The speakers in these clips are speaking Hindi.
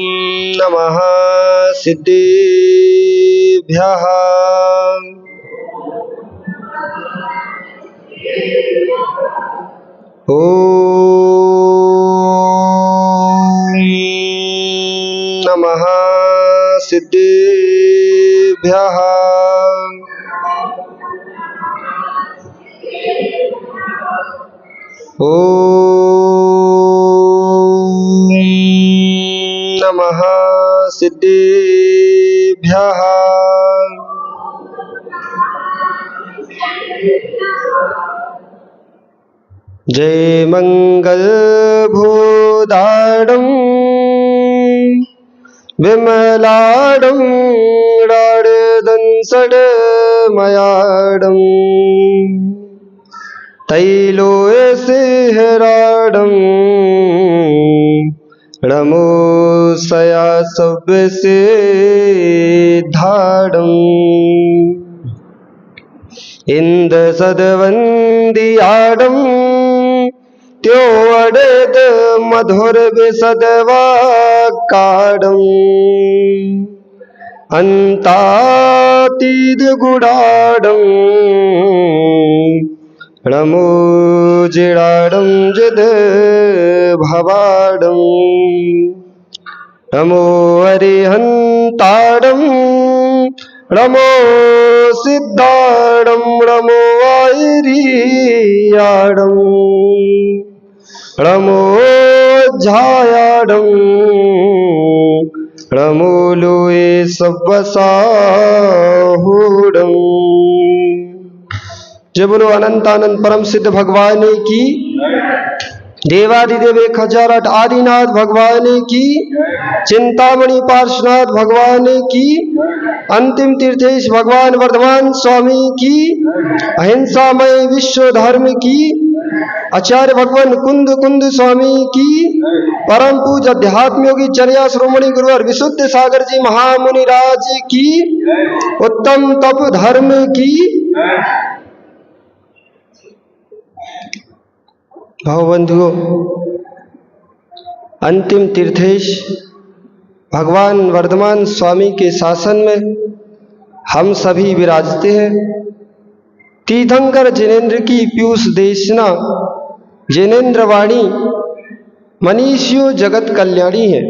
नमः सिद्धेभ्यः। ॐ नमः सिद्धेभ्यः। ॐ नमः सिद्धेभ्यः। जय मंगल भूदाडं विमलाडं राडदंसडमयाडं तैलोयसेहराडं नमोसया सव्यसे धाडं इंद सदवंदियाडं त्यो अड़द मधुर विसदवा काडं अंतातीद गुडाडं नमो जिडाडं जिद भवाडं नमो अरिहंताडं नमो सिद्धाडं नमो आयरियाडं नमो झायाडं नमो लोए सब्बसाहूडं। जय बोलो अनंतानंद परम सिद्ध भगवान की, देवादिदेव 1008 आदिनाथ भगवान की, चिंतामणि पार्श्वनाथ भगवान की, अंतिम तीर्थेश भगवान वर्धमान स्वामी की, अहिंसामय विश्व धर्म की, आचार्य भगवान कुंद कुंद स्वामी की, परम पूज अध्यात्म योगी चर्या श्रोमणी गुरुवर विशुद्ध सागर जी महामुनि राज की, उत्तम तप धर्म की। भावबंधुओं, अंतिम तीर्थेश भगवान वर्धमान स्वामी के शासन में हम सभी विराजते हैं। तीर्थंकर जिनेन्द्र की पीयूष देशना जिनेन्द्र वाणी मनीषियो जगत कल्याणी है।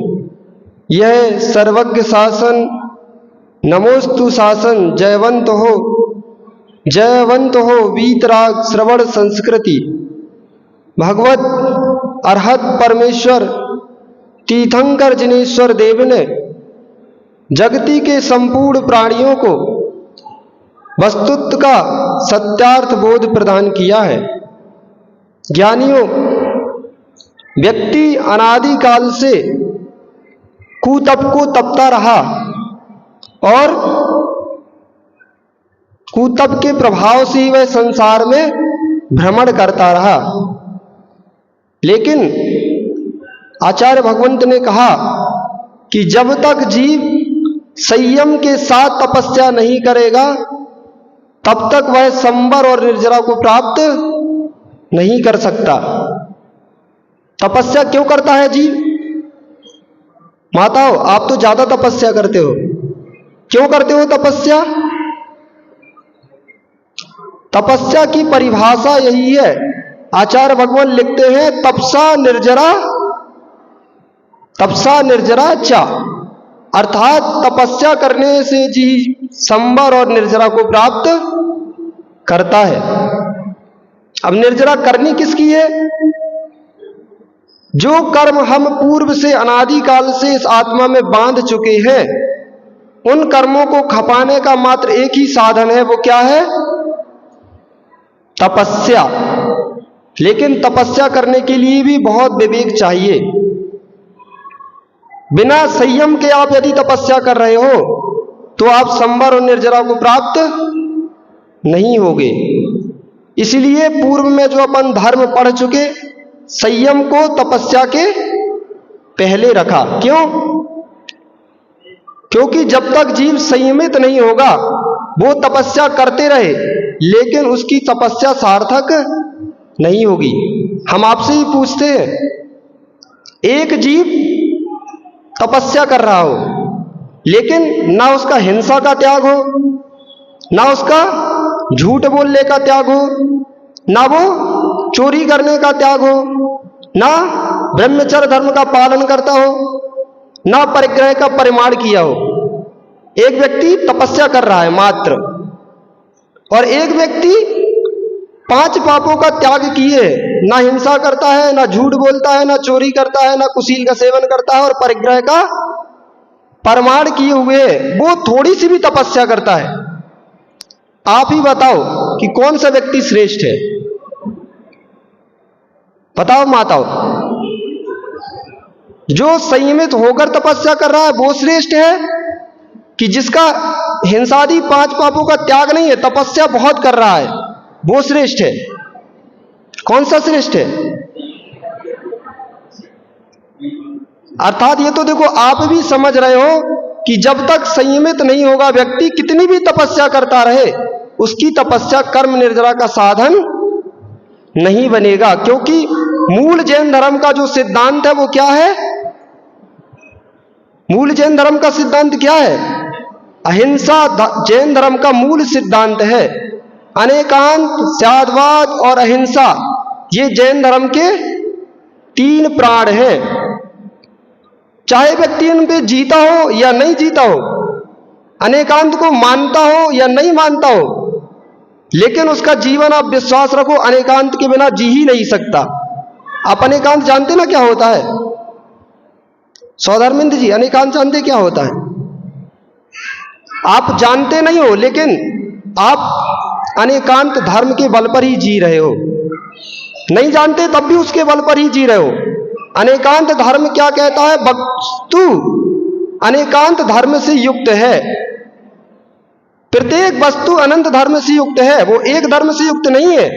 यह सर्वज्ञ शासन नमोस्तु शासन जयवंत हो वीतराग श्रवण संस्कृति। भगवत अरहत परमेश्वर तीर्थंकर जिनेश्वर देव ने जगती के संपूर्ण प्राणियों को वस्तुत्व का सत्यार्थ बोध प्रदान किया है। ज्ञानियों, व्यक्ति अनादि काल से कुतप को तपता रहा और कुतप के प्रभाव से ही वह संसार में भ्रमण करता रहा। लेकिन आचार्य भगवंत ने कहा कि जब तक जीव संयम के साथ तपस्या नहीं करेगा तब तक वह संबर और निर्जरा को प्राप्त नहीं कर सकता। तपस्या क्यों करता है जीव? माताओं, आप तो ज्यादा तपस्या करते हो। क्यों करते हो तपस्या? तपस्या की परिभाषा यही है। आचार्य भगवान लिखते हैं तपसा निर्जरा चा, अर्थात तपस्या करने से जी संबर और निर्जरा को प्राप्त करता है। अब निर्जरा करनी किसकी है? जो कर्म हम पूर्व से अनादि काल से इस आत्मा में बांध चुके हैं, उन कर्मों को खपाने का मात्र एक ही साधन है। वो क्या है? तपस्या। लेकिन तपस्या करने के लिए भी बहुत विवेक चाहिए। बिना संयम के आप यदि तपस्या कर रहे हो तो आप संबर और निर्जरा को प्राप्त नहीं होगे। इसलिए पूर्व में जो अपन धर्म पढ़ चुके, संयम को तपस्या के पहले रखा। क्यों? क्योंकि जब तक जीव संयमित नहीं होगा वो तपस्या करते रहे लेकिन उसकी तपस्या सार्थक नहीं होगी। हम आपसे ही पूछते हैं, एक जीव तपस्या कर रहा हो, लेकिन ना उसका हिंसा का त्याग हो, ना उसका झूठ बोलने का त्याग हो, ना वो चोरी करने का त्याग हो, ना ब्रह्मचर्य धर्म का पालन करता हो, ना परिग्रह का परिमाण किया हो। एक व्यक्ति तपस्या कर रहा है मात्र, और एक व्यक्ति 5 पापों का त्याग किए, ना हिंसा करता है, ना झूठ बोलता है, ना चोरी करता है, ना कुशील का सेवन करता है, और परिग्रह का परिमाण किए हुए वो थोड़ी सी भी तपस्या करता है। आप ही बताओ कि कौन सा व्यक्ति श्रेष्ठ है? बताओ माताओं। जो संयमित होकर तपस्या कर रहा है वो श्रेष्ठ है, कि जिसका हिंसादि 5 पापों का त्याग नहीं है, तपस्या बहुत कर रहा है, वो श्रेष्ठ है? कौन सा श्रेष्ठ है? अर्थात ये तो देखो, आप भी समझ रहे हो कि जब तक संयमित नहीं होगा व्यक्ति, कितनी भी तपस्या करता रहे, उसकी तपस्या कर्म निर्जरा का साधन नहीं बनेगा। क्योंकि मूल जैन धर्म का जो सिद्धांत है वो क्या है? मूल जैन धर्म का सिद्धांत क्या है? अहिंसा जैन धर्म का मूल सिद्धांत है। अनेकांत, त्यागवाद और अहिंसा, ये जैन धर्म के 3 प्राण हैं। चाहे व्यक्ति इन पे जीता हो या नहीं जीता हो, अनेकांत को मानता हो या नहीं मानता हो, लेकिन उसका जीवन आप विश्वास रखो अनेकांत के बिना जी ही नहीं सकता। आप अनेकांत जानते ना क्या होता है? सौधर्मेंद्र जी, अनेकांत जानते क्या होता है? आप जानते नहीं हो, लेकिन आप अनेकांत धर्म के बल पर ही जी रहे हो। नहीं जानते तब भी उसके बल पर ही जी रहे हो। अनेकांत धर्म क्या कहता है? वस्तु अनेकांत धर्म से युक्त है। प्रत्येक वस्तु अनंत धर्म से युक्त है, वो एक धर्म से युक्त नहीं है।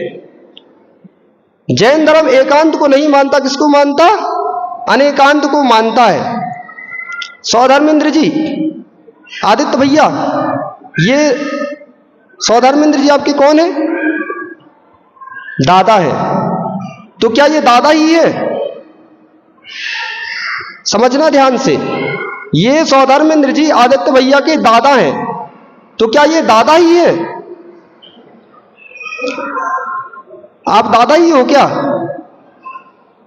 जैन धर्म एकांत को नहीं मानता, किसको मानता? अनेकांत को मानता है। सौधर्मेंद्र जी, आदित्य भैया, ये सौधर्मेंद्र जी आपके कौन है? दादा है। तो क्या ये दादा ही है? समझना ध्यान से, ये सौधर्मेंद्र जी आदित्य भैया के दादा हैं। तो क्या ये दादा ही है? आप दादा ही हो क्या?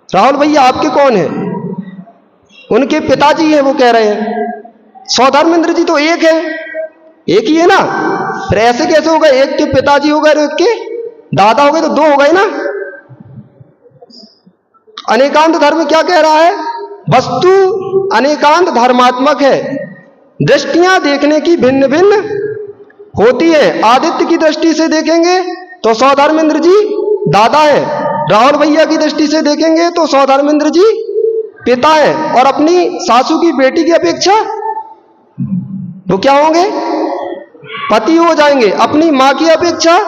राहुल भैया आपके कौन है? उनके पिताजी हैं, वो कह रहे हैं। सौधर्मेंद्र जी तो एक है, एक ही है ना। फिर ऐसे कैसे हो गए? एक के पिताजी हो गए और एक के दादा हो गए, तो 2 हो गए ना। अनेकांत धर्म क्या कह रहा है? वस्तु अनेकांत धर्मात्मक है, दृष्टियां देखने की भिन्न भिन्न होती है। आदित्य की दृष्टि से देखेंगे तो सौधर्मेंद्र जी दादा है, राहुल भैया की दृष्टि से देखेंगे तो सौधर्मेंद्र जी पिता है, और अपनी सासू की बेटी की अपेक्षा वो क्या होंगे? पति हो जाएंगे। अपनी मां की अपेक्षा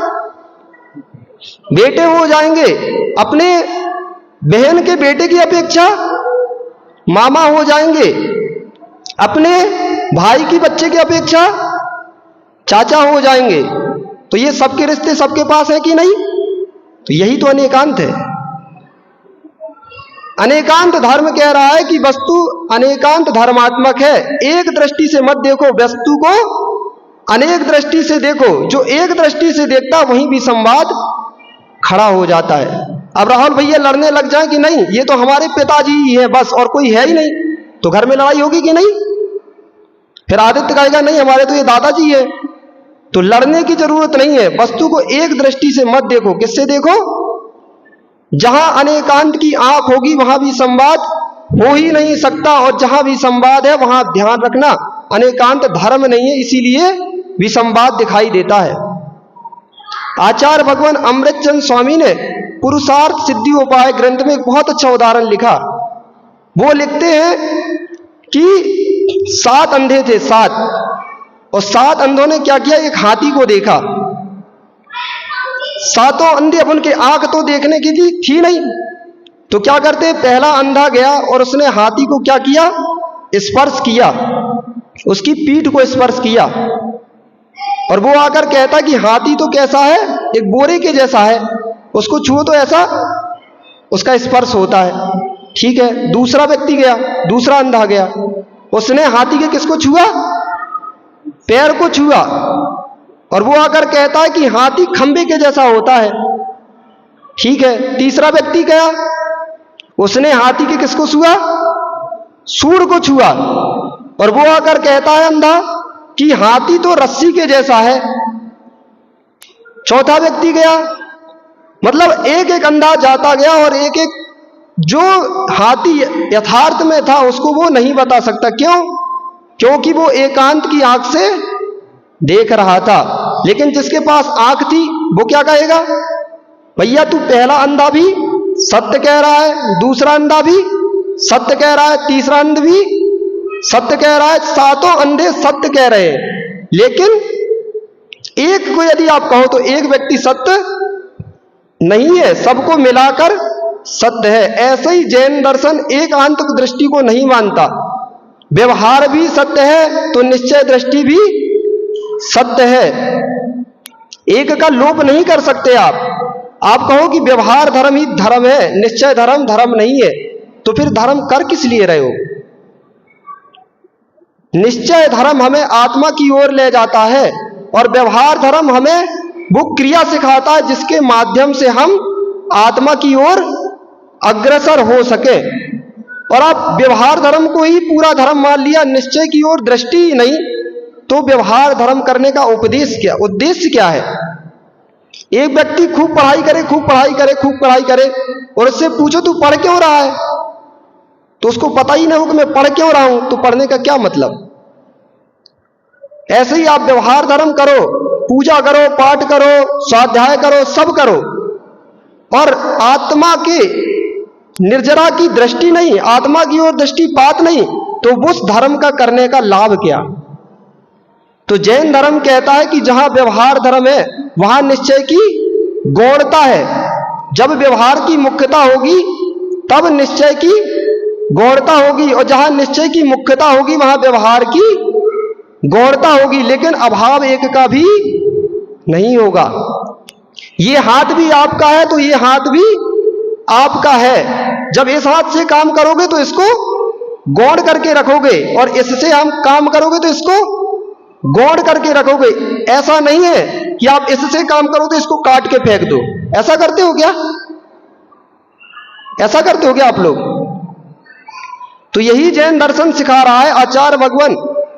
बेटे हो जाएंगे। अपने बहन के बेटे की अपेक्षा मामा हो जाएंगे। अपने भाई की बच्चे की अपेक्षा चाचा हो जाएंगे। तो ये सबके रिश्ते सबके पास है कि नहीं? तो यही तो अनेकांत है। अनेकांत धर्म कह रहा है कि वस्तु अनेकांत धर्मात्मक है। एक दृष्टि से मत देखो वस्तु को, अनेक दृष्टि से देखो। जो एक दृष्टि से देखता वहीं भी संवाद खड़ा हो जाता है। अब राहुल भैया लड़ने लग जाए कि नहीं, ये तो हमारे पिताजी ही है बस, और कोई है ही नहीं, तो घर में लड़ाई होगी कि नहीं? फिर आदित्य कहेगा नहीं, हमारे तो ये दादाजी है। तो लड़ने की जरूरत नहीं है। वस्तु को एक दृष्टि से मत देखो। किससे देखो? जहां अनेकांत की आंख होगी वहां भी संवाद हो ही नहीं सकता, और जहां भी संवाद है वहां ध्यान रखना अनेकांत धर्म नहीं है, इसीलिए विसंवाद दिखाई देता है। आचार्य भगवान अमृतचंद स्वामी ने पुरुषार्थ सिद्धि उपाय ग्रंथ में एक बहुत अच्छा उदाहरण लिखा। वो लिखते हैं कि 7 अंधे थे, 7, और 7 अंधों ने क्या किया? एक हाथी को देखा। 7 अंधे, अब उनके आंख तो देखने की थी नहीं, तो क्या करते? पहला अंधा गया और उसने हाथी को क्या किया? स्पर्श किया, उसकी पीठ को स्पर्श किया, और वो आकर कहता कि हाथी तो कैसा है? एक बोरे के जैसा है, उसको छुओ तो ऐसा उसका स्पर्श होता है। ठीक है। दूसरा व्यक्ति गया, दूसरा अंधा गया, उसने हाथी के किसको छुआ? पैर को छुआ। और वो आकर कहता है कि हाथी खंबे के जैसा होता है। ठीक है, तीसरा व्यक्ति गया, उसने हाथी के किसको छुआ? सूंड को छुआ। और वो आकर कहता है अंधा कि हाथी तो रस्सी के जैसा है। चौथा व्यक्ति गया, मतलब एक एक अंधा जाता गया और एक एक जो हाथी यथार्थ में था उसको वो नहीं बता सकता। क्यों? क्योंकि वो एकांत की आंख से देख रहा था। लेकिन जिसके पास आंख थी वो क्या कहेगा? भैया तू पहला अंधा भी सत्य कह रहा है, दूसरा अंधा भी सत्य कह रहा है, तीसरा अंधा भी सत्य कह रहा है, सातों अंधे सत्य कह रहे हैं। लेकिन एक को यदि आप कहो तो एक व्यक्ति सत्य नहीं है, सबको मिलाकर सत्य है। ऐसे ही जैन दर्शन एकांत दृष्टि को नहीं मानता। व्यवहार भी सत्य है तो निश्चय दृष्टि भी सत्य है। एक का लोप नहीं कर सकते आप कहो कि व्यवहार धर्म ही धर्म है, निश्चय धर्म धर्म नहीं है, तो फिर धर्म कर किस लिए रहे हो? निश्चय धर्म हमें आत्मा की ओर ले जाता है और व्यवहार धर्म हमें वो क्रिया सिखाता है जिसके माध्यम से हम आत्मा की ओर अग्रसर हो सके। और आप व्यवहार धर्म को ही पूरा धर्म मान लिया, निश्चय की ओर दृष्टि ही नहीं, तो व्यवहार धर्म करने का उद्देश्य क्या है? एक व्यक्ति खूब पढ़ाई करे, खूब पढ़ाई करे, खूब पढ़ाई करे और उससे पूछो तू पढ़ क्यों रहा है, तो उसको पता ही नहीं हो कि मैं पढ़ क्यों रहा हूं, तो पढ़ने का क्या मतलब? ऐसे ही आप व्यवहार धर्म करो, पूजा करो, पाठ करो, स्वाध्याय करो, सब करो, और आत्मा के निर्जरा की दृष्टि नहीं, आत्मा की ओर दृष्टिपात नहीं, तो उस धर्म का करने का लाभ क्या? तो जैन धर्म कहता है कि जहां व्यवहार धर्म है वहां निश्चय की गौणता है। जब व्यवहार की मुख्यता होगी तब निश्चय की गौणता होगी, और जहां निश्चय की मुख्यता होगी वहां व्यवहार की गौणता होगी, लेकिन अभाव एक का भी नहीं होगा। ये हाथ भी आपका है तो ये हाथ भी आपका है। जब इस हाथ से काम करोगे तो इसको गौण करके रखोगे, और इससे हम काम करोगे तो इसको गौण करके रखोगे। ऐसा नहीं है कि आप इससे काम करो तो इसको काट के फेंक दो। ऐसा करते हो क्या? ऐसा करते हो क्या आप लोग? तो यही जैन दर्शन सिखा रहा है। आचार्य भगवान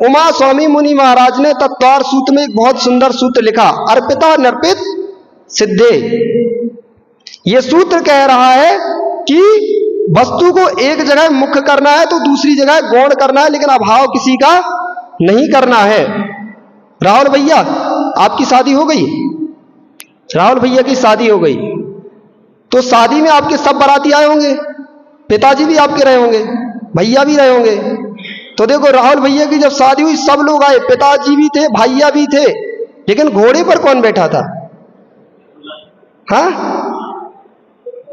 उमा स्वामी मुनि महाराज ने तत्वार सूत्र में एक बहुत सुंदर सूत्र लिखा, अर्पिता नर्पित सिद्धे। यह सूत्र कह रहा है कि वस्तु को एक जगह मुख्य करना है तो दूसरी जगह गौण करना है, लेकिन अभाव किसी का नहीं करना है। राहुल भैया आपकी शादी हो गई? राहुल भैया की शादी हो गई तो शादी में आपके सब बाराती आए होंगे, पिताजी भी आपके रहे होंगे, भैया भी रहे होंगे। तो देखो राहुल भैया की जब शादी हुई सब लोग आए, पिताजी भी थे, भैया भी थे, लेकिन घोड़े पर कौन बैठा था? हाँ,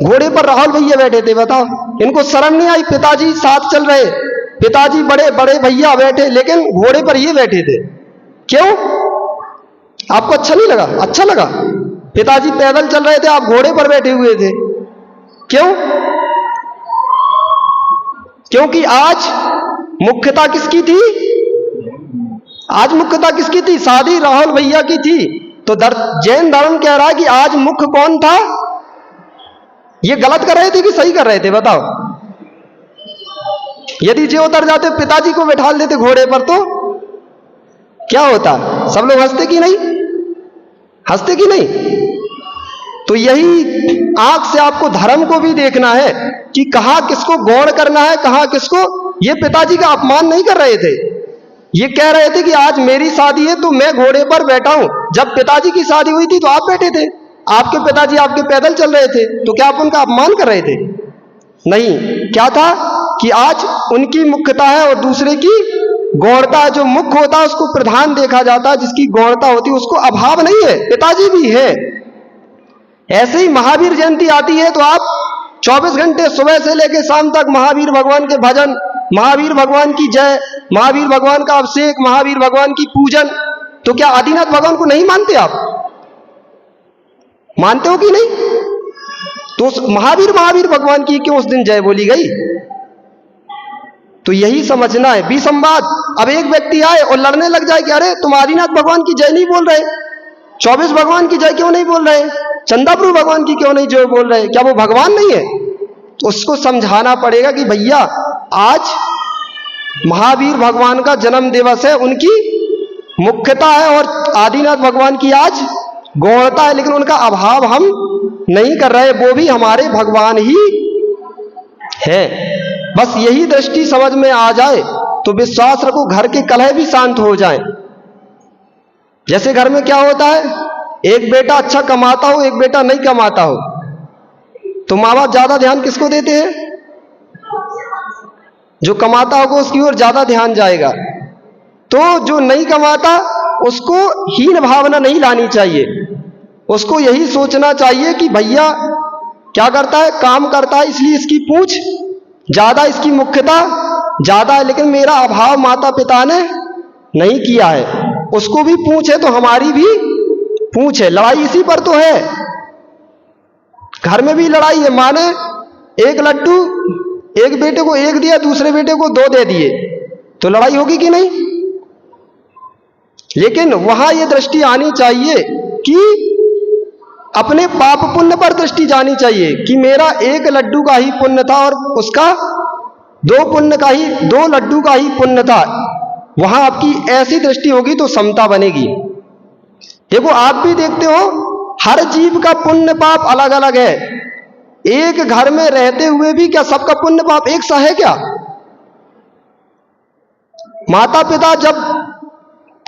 घोड़े पर राहुल भैया बैठे थे। बताओ, इनको शर्म नहीं आई? पिताजी साथ चल रहे, पिताजी बड़े बड़े भैया बैठे, लेकिन घोड़े पर ये बैठे थे। क्यों? आपको अच्छा नहीं लगा? अच्छा लगा। पिताजी पैदल चल रहे थे, आप घोड़े पर बैठे हुए थे। क्यों? क्योंकि आज मुख्यता किसकी थी? आज मुख्यता किसकी थी? शादी राहुल भैया की थी। तो जैन धर्म कह रहा है कि आज मुख्य कौन था? ये गलत कर रहे थे कि सही कर रहे थे? बताओ। यदि जो उतर जाते पिताजी को बैठा देते घोड़े पर तो क्या होता? सब लोग हंसते कि नहीं? हंसते कि नहीं? तो यही आंख से आपको धर्म को भी देखना है कि कहां किसको गौण करना है, कहां किसको। ये पिताजी का अपमान नहीं कर रहे थे, ये कह रहे थे कि आज मेरी शादी है तो मैं घोड़े पर बैठा हूं। जब पिताजी की शादी हुई थी तो आप बैठे थे, आपके पिताजी आपके पैदल चल रहे थे, तो क्या आप उनका अपमान कर रहे थे? नहीं। क्या था कि आज उनकी मुख्यता है और दूसरे की गौणता। जो मुख्य होता है उसको प्रधान देखा जाता है, जिसकी गौणता होती है उसको अभाव नहीं है। पिताजी भी है। ऐसे ही महावीर जयंती आती है तो आप 24 घंटे सुबह से लेकर शाम तक महावीर भगवान के भजन, महावीर भगवान की जय, महावीर भगवान का अभिषेक, महावीर भगवान की पूजन। तो क्या आदिनाथ भगवान को नहीं मानते आप? मानते हो कि नहीं? तो महावीर भगवान की क्यों उस दिन जय बोली गई? तो यही समझना है विसंवाद। अब एक व्यक्ति आए और लड़ने लग जाए कि अरे तुम आदिनाथ भगवान की जय नहीं बोल रहे, 24 भगवान की जय क्यों नहीं बोल रहे, चंदाप्रभु भगवान की क्यों नहीं जय बोल रहे, क्या वो भगवान नहीं है? तो उसको समझाना पड़ेगा कि भैया आज महावीर भगवान का जन्म दिवस है, उनकी मुख्यता है और आदिनाथ भगवान की आज गौणता है, लेकिन उनका अभाव हम नहीं कर रहे, वो भी हमारे भगवान ही है। बस यही दृष्टि समझ में आ जाए तो विश्वास रखो घर के कलह भी शांत हो जाएं। जैसे घर में क्या होता है, एक बेटा अच्छा कमाता हो, एक बेटा नहीं कमाता हो, तो माँ बाप ज्यादा ध्यान किसको देते हैं? जो कमाता होगा उसकी ओर ज्यादा ध्यान जाएगा। तो जो नहीं कमाता उसको हीन भावना नहीं लानी चाहिए, उसको यही सोचना चाहिए कि भैया क्या करता है, काम करता है, इसलिए इसकी पूछ ज्यादा, इसकी मुख्यता ज्यादा है, लेकिन मेरा अभाव माता पिता ने नहीं किया है। उसको भी पूछ है तो हमारी भी पूछ है, लड़ाई इसी पर तो है। घर में भी लड़ाई है, माँ ने एक लड्डू एक बेटे को एक दिया, दूसरे बेटे को 2 दे दिए, तो लड़ाई होगी कि नहीं? लेकिन वहां यह दृष्टि आनी चाहिए कि अपने पाप पुण्य पर दृष्टि जानी चाहिए कि मेरा एक लड्डू का ही पुण्य था और उसका 2 लड्डू का ही पुण्य था। वहां आपकी ऐसी दृष्टि होगी तो समता बनेगी। देखो आप भी देखते हो हर जीव का पुण्य पाप अलग अलग है। एक घर में रहते हुए भी क्या सबका पुण्य पाप एक सा है क्या? माता पिता जब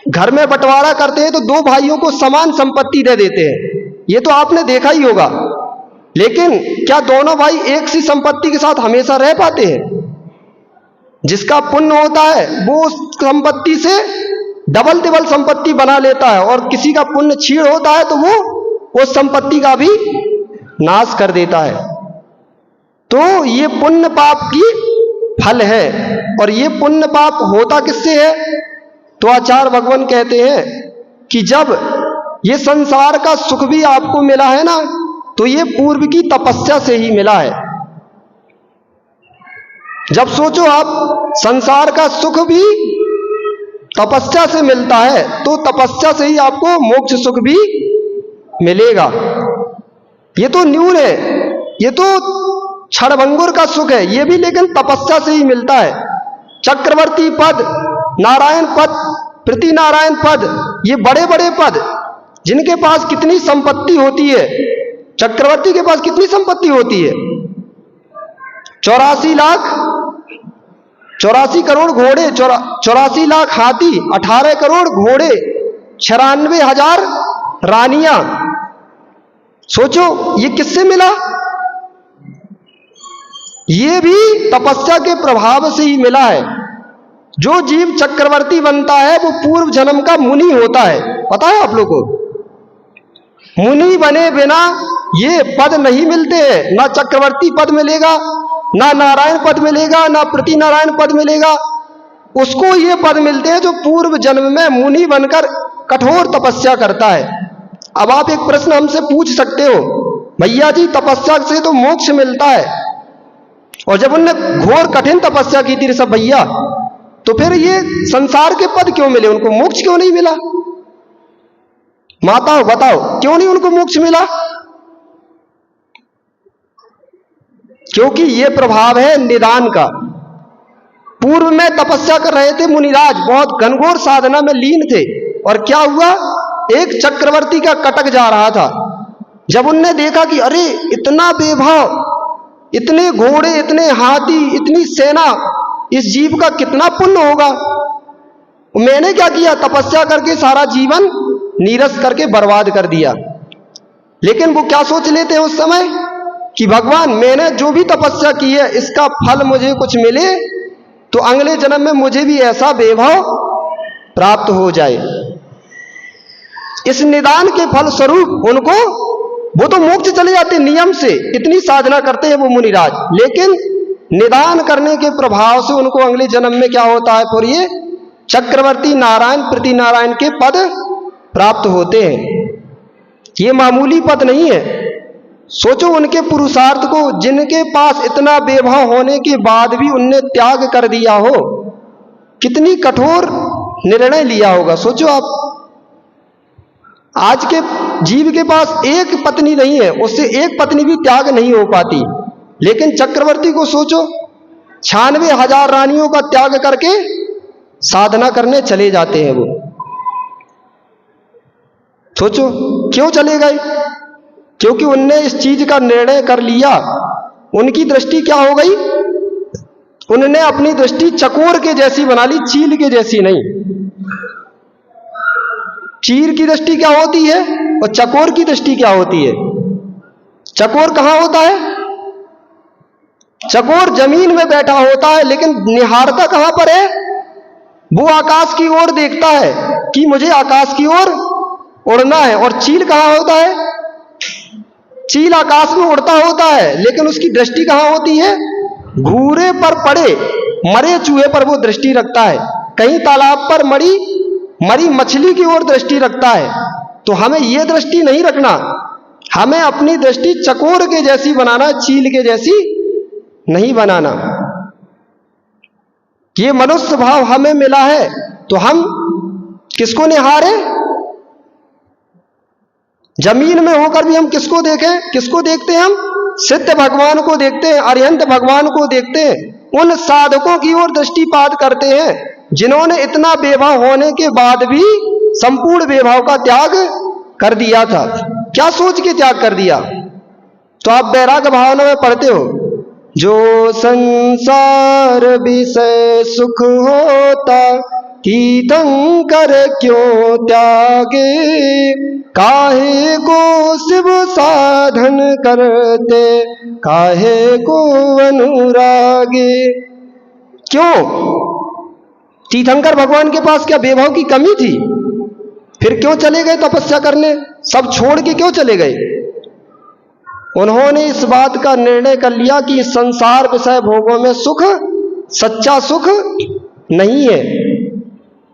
घर में बंटवारा करते हैं तो 2 भाइयों को समान संपत्ति दे देते हैं, ये तो आपने देखा ही होगा। लेकिन क्या दोनों भाई एक सी संपत्ति के साथ हमेशा रह पाते हैं? जिसका पुण्य होता है वो उस संपत्ति से डबल टिबल संपत्ति बना लेता है, और किसी का पुण्य क्षीण होता है तो वो उस संपत्ति का भी नाश कर देता है। तो ये पुण्य पाप की फल है। और ये पुण्य पाप होता किससे है? तो आचार्य भगवान कहते हैं कि जब ये संसार का सुख भी आपको मिला है ना, तो ये पूर्व की तपस्या से ही मिला है। जब सोचो आप संसार का सुख भी तपस्या से मिलता है, तो तपस्या से ही आपको मोक्ष सुख भी मिलेगा। ये तो न्यून है, ये तो क्षणभंगुर का सुख है, ये भी लेकिन तपस्या से ही मिलता है। चक्रवर्ती पद, नारायण पद, प्रति नारायण पद, ये बड़े बड़े पद जिनके पास कितनी संपत्ति होती है। चक्रवर्ती के पास कितनी संपत्ति होती है? 84 करोड़ घोड़े, 84 लाख हाथी, 18 करोड़ घोड़े, 96,000 रानियां। सोचो ये किससे मिला? ये भी तपस्या के प्रभाव से ही मिला है। जो जीव चक्रवर्ती बनता है वो पूर्व जन्म का मुनि होता है, पता है आप लोगों को? मुनि बने बिना ये पद नहीं मिलते हैं। ना चक्रवर्ती पद मिलेगा, ना नारायण पद मिलेगा, ना प्रति नारायण पद मिलेगा। उसको ये पद मिलते हैं जो पूर्व जन्म में मुनि बनकर कठोर तपस्या करता है। अब आप एक प्रश्न हमसे पूछ सकते हो, भैया जी तपस्या से तो मोक्ष मिलता है, और जब उनने घोर कठिन तपस्या की थी ऋषभ भैया, तो फिर ये संसार के पद क्यों मिले, उनको मोक्ष क्यों नहीं मिला? माताओं बताओ क्यों नहीं उनको मोक्ष मिला? क्योंकि ये प्रभाव है निदान का। पूर्व में तपस्या कर रहे थे मुनिराज, बहुत घनघोर साधना में लीन थे, और क्या हुआ, एक चक्रवर्ती का कटक जा रहा था। जब उनने देखा कि अरे इतना वैभव, इतने घोड़े, इतने हाथी, इतनी सेना, इस जीव का कितना पुण्य होगा। मैंने क्या किया, तपस्या करके सारा जीवन नीरस करके बर्बाद कर दिया। लेकिन वो क्या सोच लेते हैं उस समय कि भगवान मैंने जो भी तपस्या की है इसका फल मुझे कुछ मिले तो अगले जन्म में मुझे भी ऐसा वैभव प्राप्त हो जाए। इस निदान के फल स्वरूप उनको वो तो मोक्ष चले जाते नियम से, इतनी साधना करते हैं वो मुनिराज, लेकिन निदान करने के प्रभाव से उनको अगले जन्म में क्या होता है, फिर ये चक्रवर्ती नारायण प्रति नारायण के पद प्राप्त होते हैं। ये मामूली पद नहीं है। सोचो उनके पुरुषार्थ को, जिनके पास इतना वैभव होने के बाद भी उनने त्याग कर दिया हो, कितनी कठोर निर्णय लिया होगा। सोचो आप, आज के जीव के पास एक पत्नी नहीं है, उससे एक पत्नी भी त्याग नहीं हो पाती, लेकिन चक्रवर्ती को सोचो, 96,000 रानियों का त्याग करके साधना करने चले जाते हैं वो। सोचो क्यों चले गए? क्योंकि उनने इस चीज का निर्णय कर लिया। उनकी दृष्टि क्या हो गई? उन्होंने अपनी दृष्टि चकोर के जैसी बना ली, चील के जैसी नहीं। चील की दृष्टि क्या होती है और चकोर की दृष्टि क्या होती है? चकोर कहां होता है? चकोर जमीन में बैठा होता है, लेकिन निहारता कहां पर है? वो आकाश की ओर देखता है कि मुझे आकाश की ओर उड़ना है। और चील कहां होता है? चील आकाश में उड़ता होता है, लेकिन उसकी दृष्टि कहां होती है? घूरे पर पड़े मरे चूहे पर वो दृष्टि रखता है, कहीं तालाब पर मरी मछली की ओर दृष्टि रखता है। तो हमें ये दृष्टि नहीं रखना, हमें अपनी दृष्टि चकोर के जैसी बनाना, चील के जैसी नहीं बनाना। ये मनुष्य भाव हमें मिला है, तो हम किसको निहारे? जमीन में होकर भी हम किसको देखें? किसको देखते हैं? हम सिद्ध भगवान को देखते हैं, अरिहंत भगवान को देखते हैं। उन साधकों की ओर दृष्टिपात करते हैं जिन्होंने इतना वैभव होने के बाद भी संपूर्ण वैभव का त्याग कर दिया था। क्या सोच के त्याग कर दिया? तो आप वैराग्य भावना में पढ़ते हो, जो संसार विषय सुख होता तीर्थंकर क्यों त्यागे, काहे को शिव साधन करते काहे को अनुरागे। क्यों? तीर्थंकर भगवान के पास क्या वैभव की कमी थी? फिर क्यों चले गए तपस्या करने? सब छोड़ के क्यों चले गए? उन्होंने इस बात का निर्णय कर लिया कि इस संसार विषय भोगों में सुख सच्चा सुख नहीं है।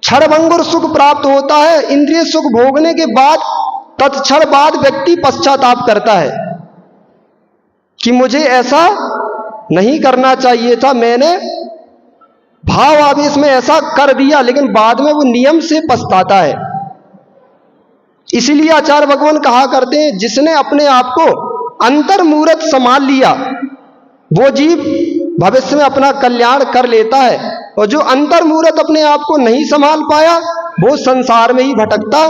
क्षणभंगुर सुख प्राप्त होता है। इंद्रिय सुख भोगने के बाद तत्क्षण बाद व्यक्ति पश्चाताप करता है कि मुझे ऐसा नहीं करना चाहिए था, मैंने भाव आवेश में ऐसा कर दिया, लेकिन बाद में वो नियम से पछताता है। इसीलिए आचार्य भगवान कहा करते हैं, जिसने अपने आप को अंतर्मूर्त संभाल लिया वो जीव भविष्य में अपना कल्याण कर लेता है, और जो अंतर्मूर्त अपने आप को नहीं संभाल पाया वो संसार में ही भटकता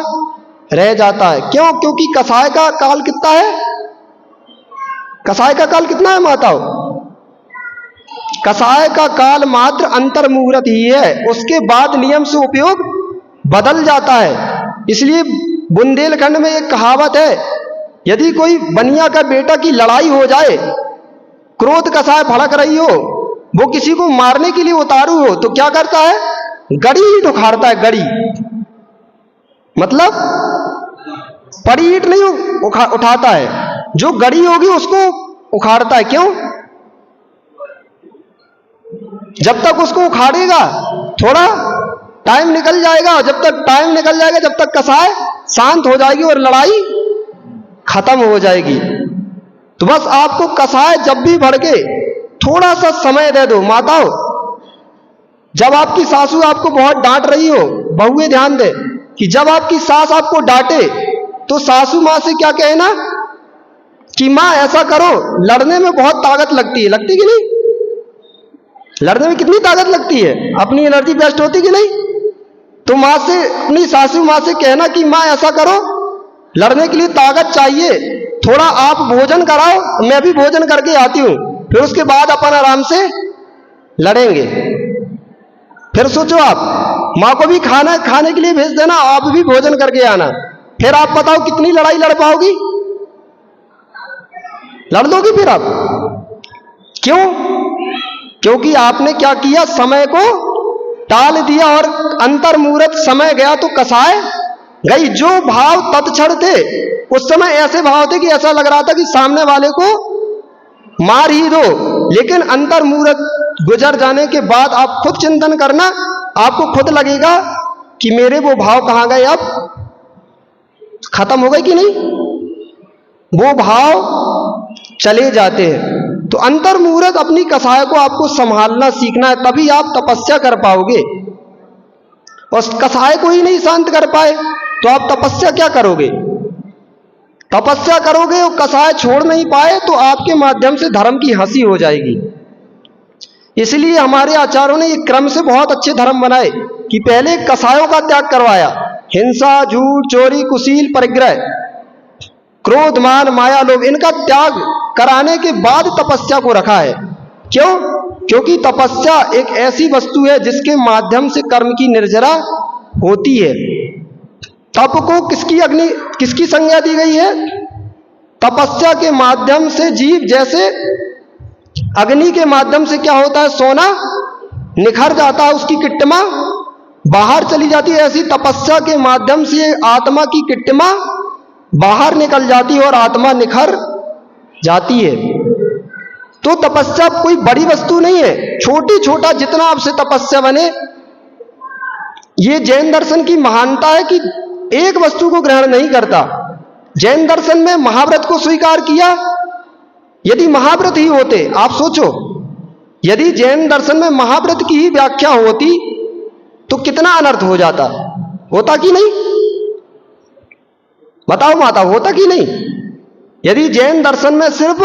रह जाता है। क्यों? क्योंकि कसाय का काल कितना है? कसाय का काल कितना है माताओं? कसाय का काल मात्र अंतर्मूर्त ही है, उसके बाद नियम से उपयोग बदल जाता है। इसलिए बुंदेलखंड में एक कहावत है, यदि कोई बनिया का बेटा की लड़ाई हो जाए, क्रोध कसाय भड़क रही हो, वो किसी को मारने के लिए उतारू हो, तो क्या करता है? गड़ी ईंट उखाड़ता है। गड़ी मतलब पड़ी ईंट नहीं उठाता है, जो गड़ी होगी उसको उखाड़ता है। क्यों? जब तक उसको उखाड़ेगा थोड़ा टाइम निकल जाएगा, जब तक टाइम निकल जाएगा जब तक कसाय शांत हो जाएगी और लड़ाई खत्म हो जाएगी। तो बस आपको कसाय जब भी भड़के थोड़ा सा समय दे दो। माताओं, जब आपकी सासू आपको बहुत डांट रही हो, बहुएं ध्यान दे कि जब आपकी सास आपको डांटे तो सासू मां से क्या कहना कि मां ऐसा करो, लड़ने में बहुत ताकत लगती है। लगती कि नहीं? लड़ने में कितनी ताकत लगती है, अपनी एनर्जी बेस्ट होती कि नहीं? तो मां से, अपनी सासू मां से कहना कि मां ऐसा करो, लड़ने के लिए ताकत चाहिए, थोड़ा आप भोजन कराओ, मैं भी भोजन करके आती हूं, फिर उसके बाद अपन आराम से लड़ेंगे। फिर सोचो आप, मां को भी खाना खाने के लिए भेज देना, आप भी भोजन करके आना, फिर आप बताओ कितनी लड़ाई लड़ पाओगी? लड़ दोगी फिर आप? क्यों? क्योंकि आपने क्या किया? समय को टाल दिया और अंतर्मूर्त समय गया तो कसाय गई। जो भाव तत्क्षण थे उस समय ऐसे भाव थे कि ऐसा लग रहा था कि सामने वाले को मार ही दो, लेकिन अंतर्मूर्त गुजर जाने के बाद आप खुद चिंतन करना, आपको खुद लगेगा कि मेरे वो भाव कहां गए, अब खत्म हो गए कि नहीं? वो भाव चले जाते हैं। तो अंतर्मुहूर्त अपनी कसाय को आपको संभालना सीखना है, तभी आप तपस्या कर पाओगे। और कसाय को ही नहीं शांत कर पाए तो आप तपस्या क्या करोगे? तपस्या करोगे और कसाय छोड़ नहीं पाए तो आपके माध्यम से धर्म की हंसी हो जाएगी। इसलिए हमारे आचार्यों ने ये क्रम से बहुत अच्छे धर्म बनाए कि पहले कसायों का त्याग करवाया, हिंसा, झूठ, चोरी, कुशील, परिग्रह, क्रोध, मान, माया, लोभ, इनका त्याग कराने के बाद तपस्या को रखा है। क्यों? क्योंकि तपस्या एक ऐसी वस्तु है जिसके माध्यम से कर्म की निर्जरा होती है। तप को किसकी संज्ञा दी गई है? तपस्या के माध्यम से जीव, जैसे अग्नि के माध्यम से क्या होता है, सोना निखर जाता है, उसकी किट्टिमा बाहर चली जाती है, ऐसी तपस्या के माध्यम से आत्मा की किट्टिमा बाहर निकल जाती है और आत्मा निखर जाती है। तो तपस्या कोई बड़ी वस्तु नहीं है, छोटी छोटा जितना आपसे तपस्या बने। ये जैन दर्शन की महानता है कि एक वस्तु को ग्रहण नहीं करता। जैन दर्शन में महाव्रत को स्वीकार किया। यदि महाव्रत ही होते, आप सोचो, यदि जैन दर्शन में महाव्रत की ही व्याख्या होती तो कितना अनर्थ हो जाता, होता कि नहीं? बताओ माता, होता कि नहीं? यदि जैन दर्शन में सिर्फ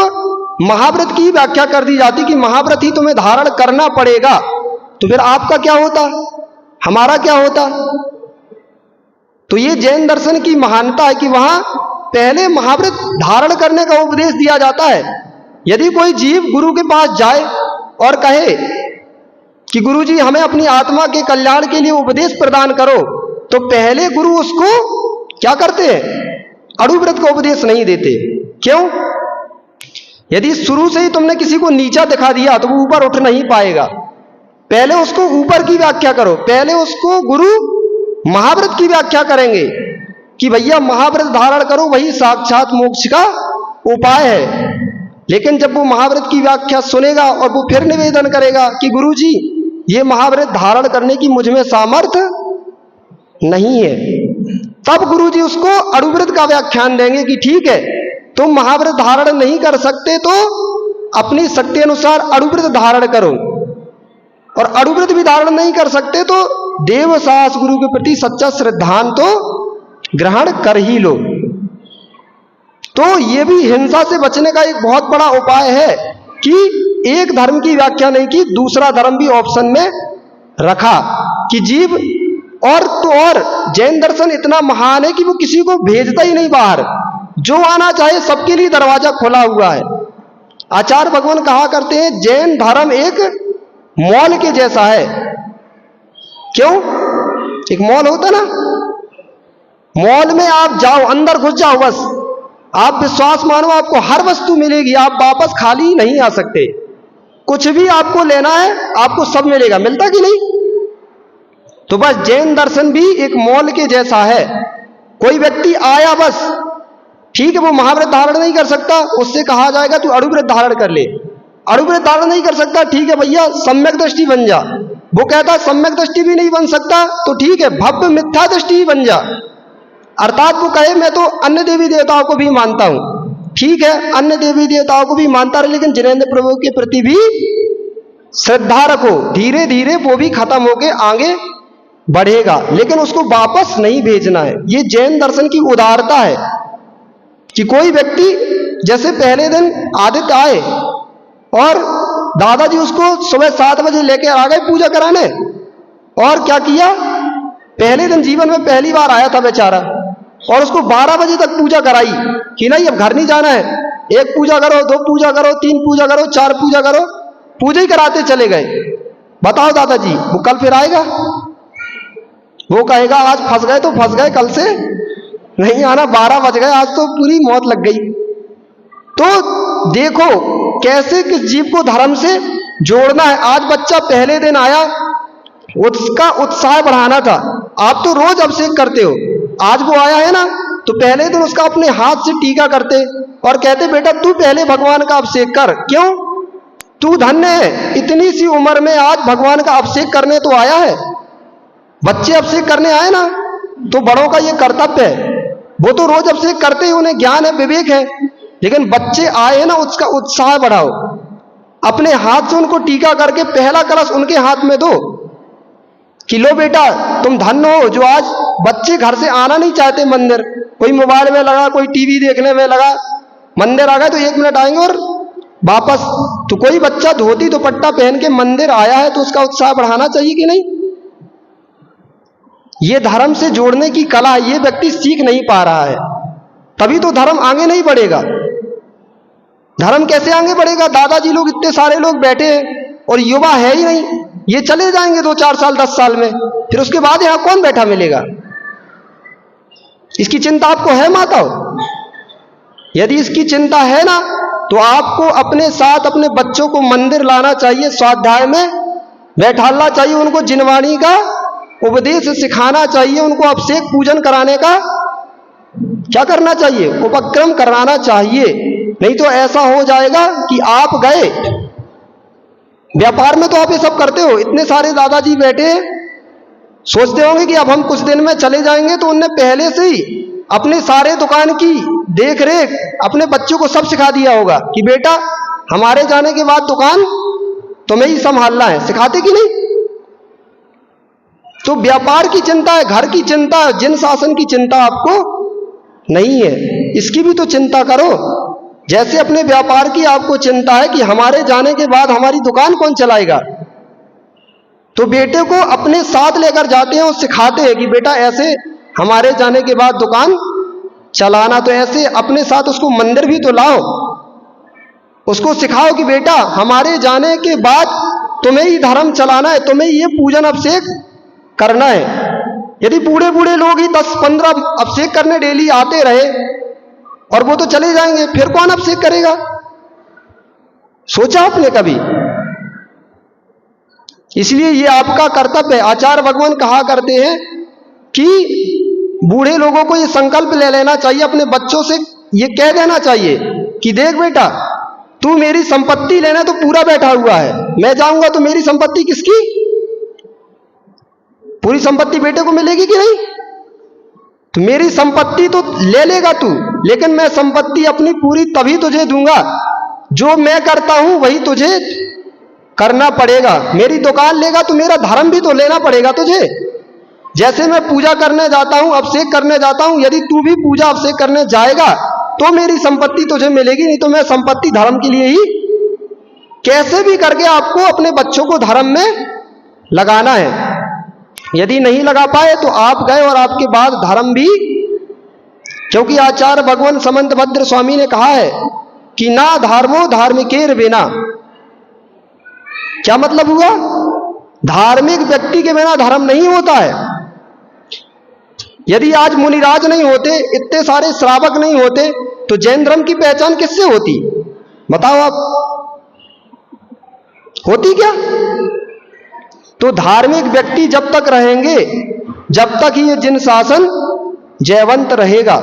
महाव्रत की व्याख्या कर दी जाती कि महाव्रत ही तुम्हें धारण करना पड़ेगा, तो फिर आपका क्या होता, हमारा क्या होता? तो ये जैन दर्शन की महानता है कि वहां पहले महाव्रत धारण करने का उपदेश दिया जाता है। यदि कोई जीव गुरु के पास जाए और कहे कि गुरु जी हमें अपनी आत्मा के कल्याण के लिए उपदेश प्रदान करो, तो पहले गुरु उसको क्या करते हैं, अणुव्रत का उपदेश नहीं देते। क्यों? यदि शुरू से ही तुमने किसी को नीचा दिखा दिया तो वो ऊपर उठ नहीं पाएगा। पहले उसको ऊपर की व्याख्या करो, पहले उसको गुरु महाव्रत की व्याख्या करेंगे कि भैया महाव्रत धारण करो, वही साक्षात मोक्ष का उपाय है। लेकिन जब वो महाव्रत की व्याख्या सुनेगा और वो फिर निवेदन करेगा कि गुरु जी ये महाव्रत धारण करने की मुझ में सामर्थ्य नहीं है, तब गुरु जी उसको अणुव्रत का व्याख्यान देंगे कि ठीक है, तुम महाव्रत धारण नहीं कर सकते तो अपनी शक्ति अनुसार अणुव्रत धारण करो, और अणुव्रत भी धारण नहीं कर सकते तो देव साहस गुरु के प्रति सच्चा श्रद्धांत तो ग्रहण कर ही लो। तो ये भी हिंसा से बचने का एक बहुत बड़ा उपाय है कि एक धर्म की व्याख्या नहीं की, दूसरा धर्म भी ऑप्शन में रखा कि जीव और जैन दर्शन इतना महान है कि वो किसी को भेजता ही नहीं बाहर, जो आना चाहे सबके लिए दरवाजा खुला हुआ है। आचार्य भगवान कहा करते हैं जैन धर्म एक मॉल के जैसा है। क्यों? एक मॉल होता ना, मॉल में आप जाओ, अंदर घुस जाओ, बस आप विश्वास मानो आपको हर वस्तु मिलेगी, आप वापस खाली नहीं आ सकते। कुछ भी आपको लेना है आपको सब मिलेगा, मिलता कि नहीं? तो बस जैन दर्शन भी एक मॉल के जैसा है। कोई व्यक्ति आया, बस ठीक है, वो महाव्रत धारण नहीं कर सकता, उससे कहा जाएगा तू अणुव्रत धारण कर ले। अणुव्रत धारण नहीं कर सकता, ठीक है भैया सम्यक दृष्टि बन जा। वो कहता सम्यक दृष्टि भी नहीं बन सकता, तो ठीक है भव्य मिथ्या दृष्टि ही बन जा। अर्थात वो कहे मैं तो अन्य देवी देवताओं को भी मानता हूं, ठीक है अन्य देवी देवताओं को भी मानता रहे, लेकिन जिनेंद्र प्रभु के प्रति भी श्रद्धा रखो। धीरे धीरे वो भी खत्म होके आगे बढ़ेगा, लेकिन उसको वापस नहीं भेजना है। ये जैन दर्शन की उदारता है कि कोई व्यक्ति जैसे पहले दिन आदित्य आए और दादाजी उसको सुबह 7 बजे लेकर आ गए पूजा कराने, और क्या किया, पहले दिन जीवन में पहली बार आया था बेचारा, और उसको 12 बजे तक पूजा कराई कि नहीं अब घर नहीं जाना है, 1 पूजा करो, 2 पूजा करो, 3 पूजा करो, 4 पूजा करो, पूजा ही कराते चले गए। बताओ दादाजी वो कल फिर आएगा? वो कहेगा आज फंस गए तो फंस गए, कल से नहीं आना, 12 बज गए, आज तो पूरी मौत लग गई। तो देखो कैसे किस जीव को धर्म से जोड़ना है। आज बच्चा पहले दिन आया, उसका उत्साह बढ़ाना था, आप तो रोज अभिषेक करते हो, आज वो आया है ना, तो पहले दिन उसका अपने हाथ से टीका करते और कहते बेटा तू पहले भगवान का अभिषेक कर। क्यों? तू धन्य है, इतनी सी उम्र में आज भगवान का अभिषेक करने तो आया है। बच्चे अभिषेक करने आए ना, तो बड़ों का ये कर्तव्य है, वो तो रोज अभिषेक करते ही, उन्हें ज्ञान है, विवेक है, लेकिन बच्चे आए हैं ना, उसका उत्साह बढ़ाओ। अपने हाथ से उनको टीका करके पहला कलश उनके हाथ में दो कि लो बेटा तुम धन्य हो जो आज बच्चे घर से आना नहीं चाहते मंदिर, कोई मोबाइल में लगा, कोई टीवी देखने में लगा, मंदिर आ गए तो 1 मिनट आएंगे और वापस। तो कोई बच्चा धोती दुपट्टा पहन के मंदिर आया है तो उसका उत्साह बढ़ाना चाहिए कि नहीं? ये धर्म से जोड़ने की कला है, ये व्यक्ति सीख नहीं पा रहा है, तभी तो धर्म आगे नहीं बढ़ेगा। धर्म कैसे आगे बढ़ेगा? दादाजी लोग इतने सारे लोग बैठे हैं और युवा है ही नहीं, ये चले जाएंगे 2-4 साल 10 साल में, फिर उसके बाद यहां कौन बैठा मिलेगा? इसकी चिंता आपको है माताओं? यदि इसकी चिंता है ना तो आपको अपने साथ अपने बच्चों को मंदिर लाना चाहिए, स्वाध्याय में बैठाना चाहिए, उनको जिनवाणी का उपदेश सिखाना चाहिए, उनको अभिषेक पूजन कराने का क्या करना चाहिए? उपक्रम कराना चाहिए। नहीं तो ऐसा हो जाएगा कि आप गए व्यापार में तो आप ये सब करते हो, इतने सारे दादाजी बैठे सोचते होंगे कि अब हम कुछ दिन में चले जाएंगे, तो उनने पहले से ही अपने सारे दुकान की देख रेख अपने बच्चों को सब सिखा दिया होगा कि बेटा हमारे जाने के बाद दुकान तुम्हें ही संभालना है। सिखाते कि नहीं? तो व्यापार की चिंता है, घर की चिंता है, जिन शासन की चिंता आपको नहीं है, इसकी भी तो चिंता करो। जैसे अपने व्यापार की आपको चिंता है कि हमारे जाने के बाद हमारी दुकान कौन चलाएगा, तो बेटे को अपने साथ लेकर जाते हैं और सिखाते हैं कि बेटा ऐसे हमारे जाने के बाद दुकान चलाना। तो ऐसे अपने साथ उसको मंदिर भी तो लाओ, उसको सिखाओ कि बेटा हमारे जाने के बाद तुम्हें ही धर्म चलाना है, तुम्हें ये पूजन अभिषेक करना है। यदि बूढ़े बूढ़े लोग ही 10-15 अभिषेक करने डेली आते रहे और वो तो चले जाएंगे, फिर कौन अभिषेक करेगा? सोचा आपने कभी? इसलिए ये आपका कर्तव्य है। आचार्य भगवान कहा करते हैं कि बूढ़े लोगों को ये संकल्प ले लेना चाहिए, अपने बच्चों से ये कह देना चाहिए कि देख बेटा तू मेरी संपत्ति लेना तो पूरा बैठा हुआ है, मैं जाऊंगा तो मेरी संपत्ति किसकी? पूरी संपत्ति बेटे को मिलेगी कि नहीं? तो मेरी संपत्ति तो ले लेगा तू, लेकिन मैं संपत्ति अपनी पूरी तभी तुझे दूंगा, जो मैं करता हूं वही तुझे करना पड़ेगा। मेरी दुकान लेगा तो मेरा धर्म भी तो लेना पड़ेगा तुझे। जैसे मैं पूजा करने जाता हूं, अभिषेक करने जाता हूं, यदि तू भी पूजा अभिषेक करने जाएगा तो मेरी संपत्ति तुझे मिलेगी, नहीं तो मैं संपत्ति धर्म के लिए ही कैसे भी करके आपको अपने बच्चों को धर्म में लगाना है। यदि नहीं लगा पाए तो आप गए और आपके बाद धर्म भी, क्योंकि आचार्य भगवान समंत भद्र स्वामी ने कहा है कि ना धर्मो धार्मिकेर बिना। क्या मतलब हुआ? धार्मिक व्यक्ति के बिना धर्म नहीं होता है। यदि आज मुनिराज नहीं होते, इतने सारे श्रावक नहीं होते, तो जैन धर्म की पहचान किससे होती? बताओ आप, होती क्या? तो धार्मिक व्यक्ति जब तक रहेंगे, जब तक ही ये जिन शासन जयवंत रहेगा।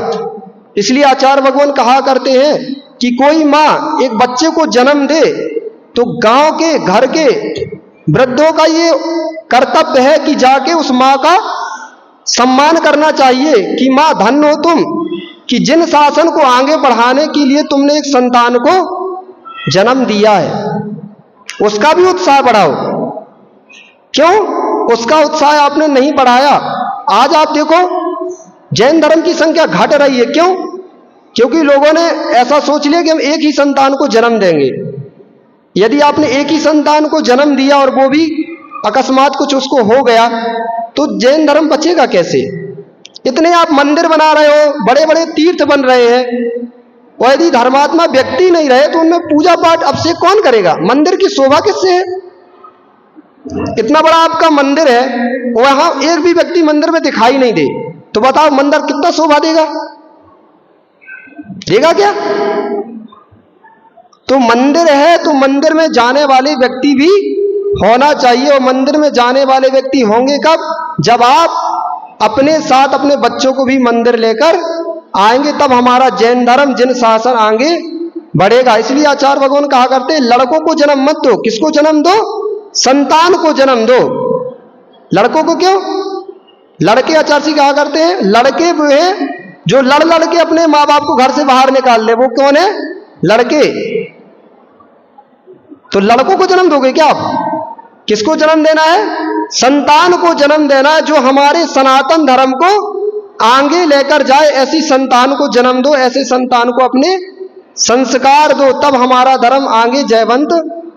इसलिए आचार्य भगवान कहा करते हैं कि कोई मां एक बच्चे को जन्म दे तो गांव के घर के वृद्धों का ये कर्तव्य है कि जाके उस मां का सम्मान करना चाहिए कि मां धन्य हो तुम, कि जिन शासन को आगे बढ़ाने के लिए तुमने एक संतान को जन्म दिया है, उसका भी उत्साह बढ़ाओ। क्यों उसका उत्साह आपने नहीं बढ़ाया? आज आप देखो जैन धर्म की संख्या घट रही है। क्यों? क्योंकि लोगों ने ऐसा सोच लिया कि हम एक ही संतान को जन्म देंगे। यदि आपने एक ही संतान को जन्म दिया और वो भी अकस्मात कुछ उसको हो गया, तो जैन धर्म बचेगा कैसे? इतने आप मंदिर बना रहे हो, बड़े बड़े तीर्थ बन रहे हैं, और यदि धर्मात्मा व्यक्ति नहीं रहे तो उनमें पूजा पाठ अभिषेक कौन करेगा? मंदिर की शोभा किससे है? इतना बड़ा आपका मंदिर है, वहां एक भी व्यक्ति मंदिर में दिखाई नहीं दे, तो बताओ मंदिर कितना शोभा देगा? देगा क्या? तो मंदिर है तो मंदिर में जाने वाले व्यक्ति भी होना चाहिए। और मंदिर में जाने वाले व्यक्ति होंगे कब? जब आप अपने साथ अपने बच्चों को भी मंदिर लेकर आएंगे, तब हमारा जैन धर्म जिन शासन आगे बढ़ेगा। इसलिए आचार्य भगवान कहा करते हैं लड़कों को जन्म मत दो। किसको जन्म दो? संतान को जन्म दो। लड़कों को क्यों? लड़के आचार्य जी कहा करते हैं लड़के वो हैं जो लड़ लड़ के अपने माँ बाप को घर से बाहर निकाल दे। वो कौन है? लड़के, तो लड़कों को जन्म दोगे क्या आप? किसको जन्म देना है? संतान को जन्म देना है जो हमारे सनातन धर्म को आगे लेकर जाए। ऐसी संतान को जन्म दो, ऐसे संतान को अपने संस्कार दो, तब हमारा धर्म आगे जयवंत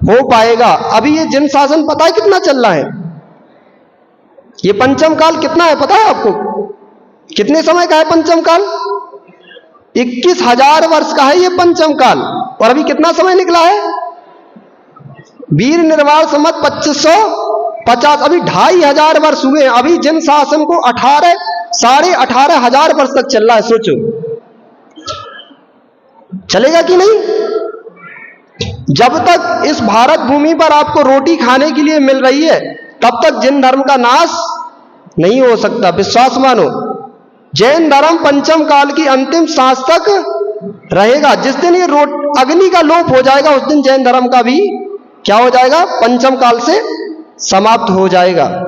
हो पाएगा। अभी ये जिन शासन पता है कितना चल रहा है? ये पंचम काल कितना है पता है आपको? कितने समय का है पंचम काल? 21,000 वर्ष का है ये पंचम काल। और अभी कितना समय निकला है? वीर निर्वाण संवत 2550, अभी 2500 वर्ष हुए। अभी जिन शासन को 18,500 वर्ष तक चल रहा है। सोचो चलेगा कि नहीं? जब तक इस भारत भूमि पर आपको रोटी खाने के लिए मिल रही है तब तक जैन धर्म का नाश नहीं हो सकता। विश्वास मानो, जैन धर्म पंचम काल की अंतिम सांस तक रहेगा। जिस दिन ये अग्नि का लोप हो जाएगा उस दिन जैन धर्म का भी क्या हो जाएगा? पंचम काल से समाप्त हो जाएगा।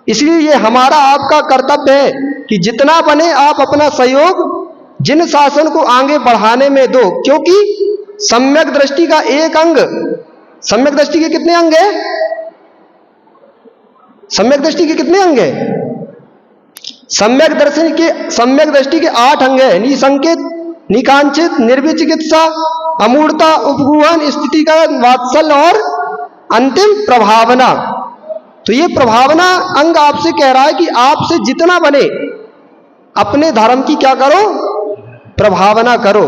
इसलिए ये हमारा आपका कर्तव्य है कि जितना बने आप अपना सहयोग जिन शासन को आगे बढ़ाने में दो, क्योंकि सम्यक दृष्टि का एक अंग, सम्यक दृष्टि के कितने अंग है? सम्यक दृष्टि के कितने अंग है? सम्यक दृष्टि के 8 अंग है। निसंकेत, निकांचित, निर्विचिकित्सा, अमूर्ता, उपगुहन, स्थितिकरण, वात्सल्य और अंतिम प्रभावना। तो ये प्रभावना अंग आपसे कह रहा है कि आपसे जितना बने अपने धर्म की क्या करो? प्रभावना करो।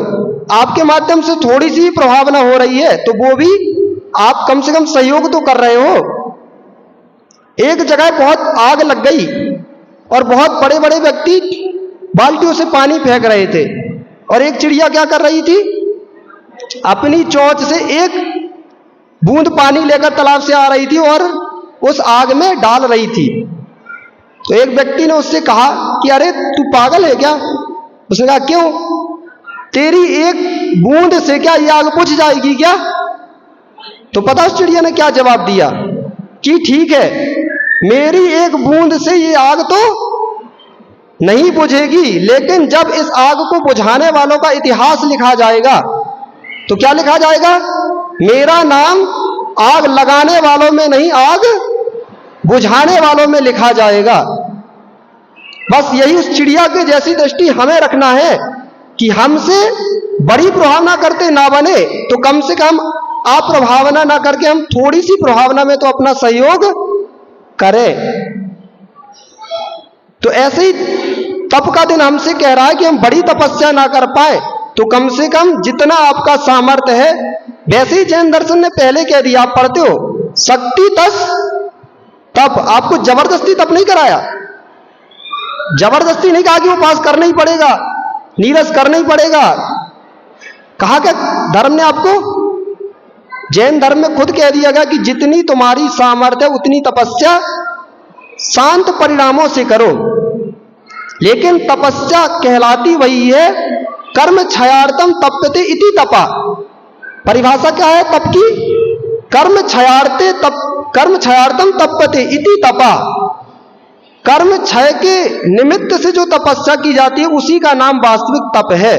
आपके माध्यम से थोड़ी सी प्रभावना हो रही है तो वो भी आप कम से कम सहयोग तो कर रहे हो। एक जगह बहुत आग लग गई और बहुत बड़े बड़े व्यक्ति बाल्टियों से पानी फेंक रहे थे और एक चिड़िया क्या कर रही थी? अपनी चोंच से एक बूंद पानी लेकर तालाब से आ रही थी और उस आग में डाल रही थी। तो एक व्यक्ति ने उससे कहा कि अरे तू पागल है क्या? उसने कहा क्यों? तेरी एक बूंद से क्या ये आग बुझ जाएगी क्या? तो पता उस चिड़िया ने क्या जवाब दिया कि ठीक है, मेरी एक बूंद से ये आग तो नहीं बुझेगी, लेकिन जब इस आग को बुझाने वालों का इतिहास लिखा जाएगा तो क्या लिखा जाएगा? मेरा नाम आग लगाने वालों में नहीं, आग बुझाने वालों में लिखा जाएगा। बस यही उस चिड़िया के जैसी दृष्टि हमें रखना है कि हमसे बड़ी प्रभावना करते ना बने तो कम से कम आप प्रभावना ना करके हम थोड़ी सी प्रभावना में तो अपना सहयोग करें। तो ऐसे ही तप का दिन हमसे कह रहा है कि हम बड़ी तपस्या ना कर पाए तो कम से कम जितना आपका सामर्थ्य है, वैसे ही जैन दर्शन ने पहले कह दिया, आप पढ़ते हो, शक्ति तस तप। आपको जबरदस्ती तप नहीं कराया, जबरदस्ती नहीं कहा कि वो पास करना ही पड़ेगा, नीरस करना ही पड़ेगा। कहा क्या धर्म ने आपको? जैन धर्म में खुद कह दिया गया कि जितनी तुम्हारी सामर्थ्य उतनी तपस्या शांत परिणामों से करो। लेकिन तपस्या कहलाती वही है कर्म क्षयार्थम तप्यते इति तपा। परिभाषा क्या है तप की? कर्म क्षयार्थम तप्यते इति तपा। कर्म क्षय के निमित्त से जो तपस्या की जाती है उसी का नाम वास्तविक तप है।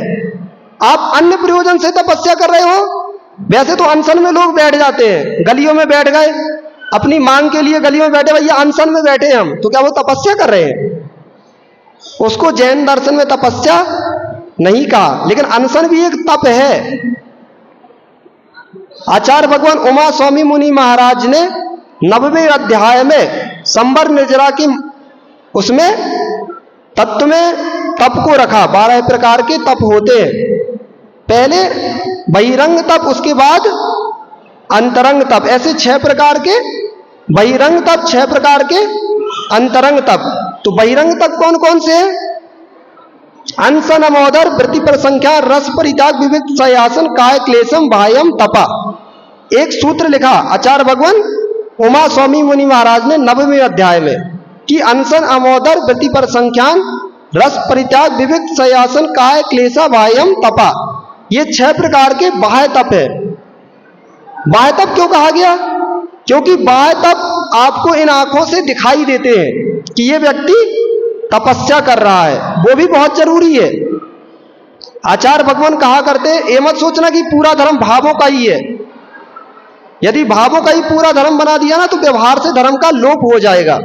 आप अन्य प्रयोजन से तपस्या कर रहे हो। वैसे तो अनशन में लोग बैठ जाते हैं, गलियों में बैठ गए, अपनी मांग के लिए गलियों में बैठे, भैया अनशन में बैठे हम, तो क्या वो तपस्या कर रहे हैं? उसको जैन दर्शन में तपस्या नहीं कहा, लेकिन अनशन भी एक तप है। आचार्य भगवान उमा स्वामी मुनि महाराज ने 90वें अध्याय में संबर निर्जरा की उसमें तत्व में तप को रखा। 12 प्रकार के तप होते हैं। पहले बहिरंग तप, उसके बाद अंतरंग तप, ऐसे 6 प्रकार के बहिरंग तप, 6 प्रकार के अंतरंग तप। तो बहिरंग तप कौन कौन से हैं? अनशन, अमोदर, वृत्ति पर संख्या, रस परित्याग, विविक्त, शय्यासन, काय क्लेशम, बाह्यम तपा। एक सूत्र लिखा आचार्य भगवान उमा स्वामी मुनि महाराज ने 90वें अध्याय में कि अनशन, अमोदर, वृत्ति पर संख्यान, रस परित्याग, विविक्त, शय्यासन, काय क्लेशा, बाह्यम तपा। ये 6 प्रकार के बाह्य तप है। बाह्य तप क्यों कहा गया? क्योंकि बाह्य तप आपको इन आंखों से दिखाई देते हैं कि ये व्यक्ति तपस्या कर रहा है, वो भी बहुत जरूरी है। आचार्य भगवान कहा करते, ये मत सोचना कि पूरा धर्म भावों का ही है। यदि भावों का ही पूरा धर्म बना दिया ना तो व्यवहार से धर्म का लोप हो जाएगा।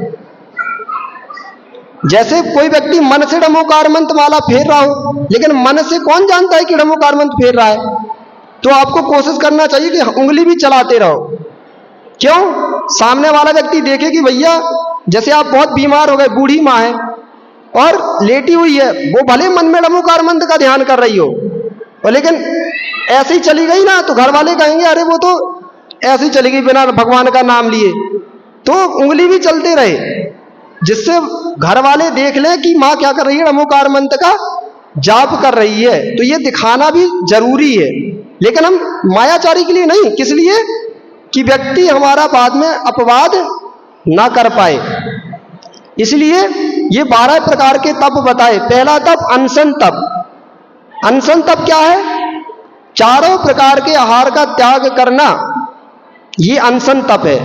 जैसे कोई व्यक्ति मन से डमोकार मंत्र माला फेर रहा हो, लेकिन मन से कौन जानता है कि डमोकार मंत्र फेर रहा है? तो आपको कोशिश करना चाहिए कि उंगली भी चलाते रहो। क्यों? सामने वाला व्यक्ति देखे कि भैया जैसे आप बहुत बीमार हो गए, बूढ़ी माँ है और लेटी हुई है, वो भले मन में डमोकार मंत्र का ध्यान कर रही हो, और लेकिन ऐसे ही चली गई ना तो घर वाले कहेंगे अरे वो तो ऐसे ही चली गई बिना भगवान का नाम लिए। तो उंगली भी चलते रहे, जिससे घर वाले देख लें कि माँ क्या कर रही है, डमोकार मंत्र का जाप कर रही है। तो ये दिखाना भी जरूरी है, लेकिन हम मायाचारी के लिए नहीं, किस लिए कि व्यक्ति हमारा बाद में अपवाद ना कर पाए। इसलिए ये 12 प्रकार के तप बताए। पहला तप अनशन तप। अनशन तप क्या है? चारों प्रकार के आहार का त्याग करना, ये अनशन तप है।